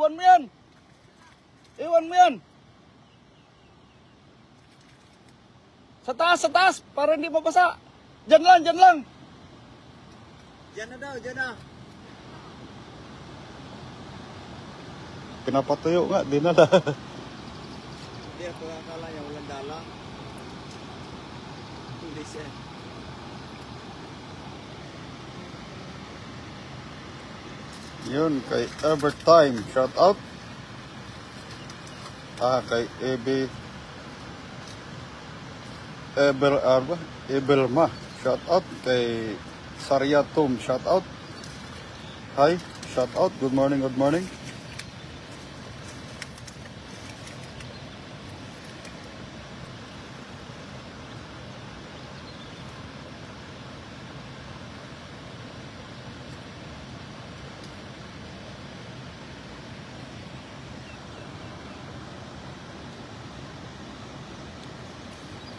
Iwan mo yan. Iwan mo yan. Sa taas, para hindi mabasa. Diyan lang, diyan lang. Diyan na daw, diyan na. Pinapatuyo nga, di na. Hindi ako akala niya walang dala. Hindi siya. Yun, kay Evertime, shout out. Kay Ebelma, shout out. Kay Saryatum, shout out. Hi, shout out. Good morning, good morning.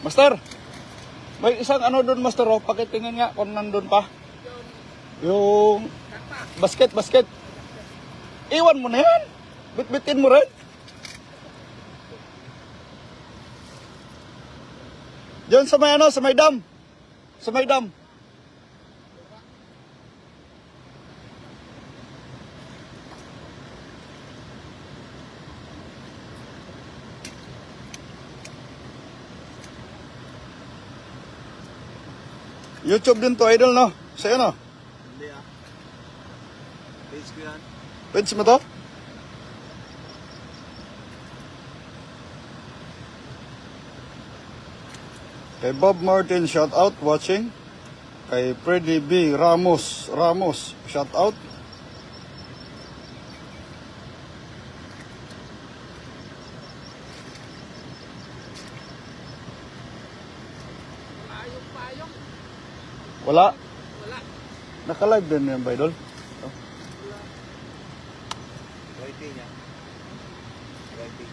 Master, may isang ano doon, Master, oh. Pakitingin nga kung nandun pa. Yung basket. Iwan mo na yan. Bitbitin mo rin. Diyan sa may ano, sa may dam. Sa may dam. YouTube din to, idol, no? Sa'yo, no? Hindi ah. Page ko yan. Page mo to? Kay Bob Martin, shout out, watching. Kay Freddy B. Ramos, shout out. Wala. Naka-live din yan, idol. Writing niya. Writing.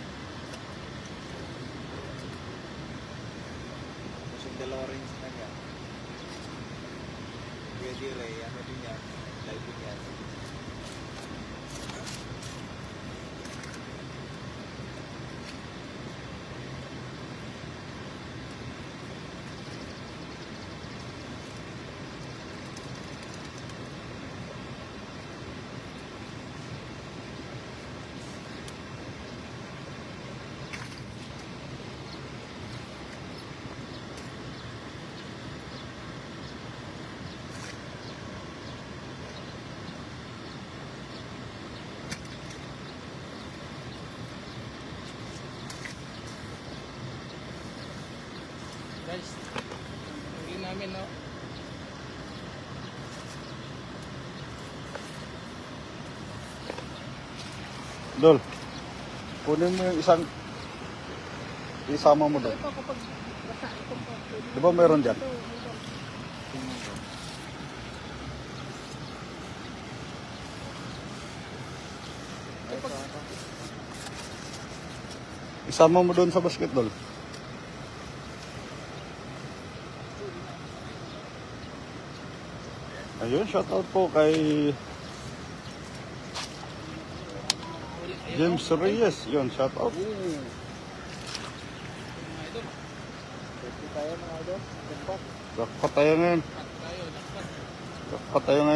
Tapos yung dalawa rin sa kanya. Pwede rin, ano din yan. Live din yan. Guys, hindi namin, no? Dol, kunin mo yung isang isama mo doon. Ito kapag basa itong Di ba meron dyan? Isama mo doon sa basketball. Ayun, shout out po kay James Reyes. Yun, shout out. Pwede tayo mga idol. Jackpot tayo ngayon. tayo, lakpat. Jackpot tayo ngayon.